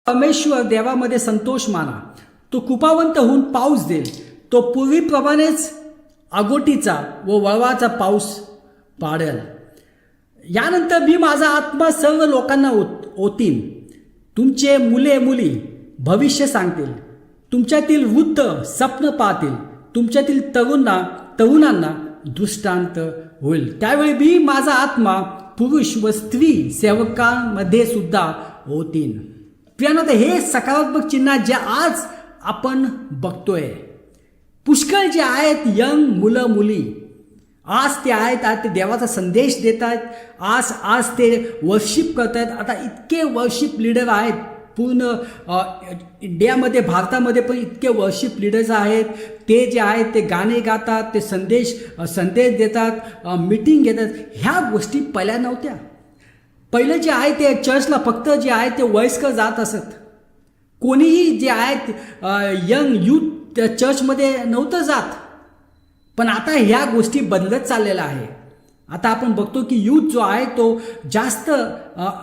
परमेश्वर देवामध्ये संतोष माना. तो कृपावंत होऊन पाऊस देईल. तो पूर्वीप्रमाणेच आगोटीचा व वळवाचा पाऊस पाडेल. यानंतर मी माझा आत्मा सर्व लोकांना ओतीन. तुमचे मुले मुली भविष्य सांगतील. तुमच्यातील वृद्ध स्वप्न पाहतील. तुमच्यातील तरुणांना दृष्टांत होईल. त्यावेळी मी माझा आत्मा पुरुष व स्त्री सेवकांमध्ये सुद्धा ओतीन. प्रियानो, हे सकारात्मक चिन्ह जे आज आपण बघतोय, पुष्कळ जे आहेत यंग मुलं मुली आज ते आहेत, आज ते देवाचा संदेश देत आहेत, आज ते वर्शिप करत आहेत. आता इतके वर्शिप लीडर आहेत पूर्ण इंडियामध्ये, भारतामध्ये पण इतके वर्शिप लीडर्स आहेत. ते जे आहेत ते गाणे गातात, ते संदेश देतात, मीटिंग घेतात. ह्या गोष्टी पहिल्या नव्हत्या. पहिलं जे आहे ते चर्चला फक्त जे आहे ते वयस्कर जात असत. कोणीही जे आहेत यंग यूथ चर्चमध्ये नव्हतं जात. पण आता ह्या गोष्टी बदलत चाललेल्या आहे. आता आपण बघतो की यूथ जो आहे तो जास्त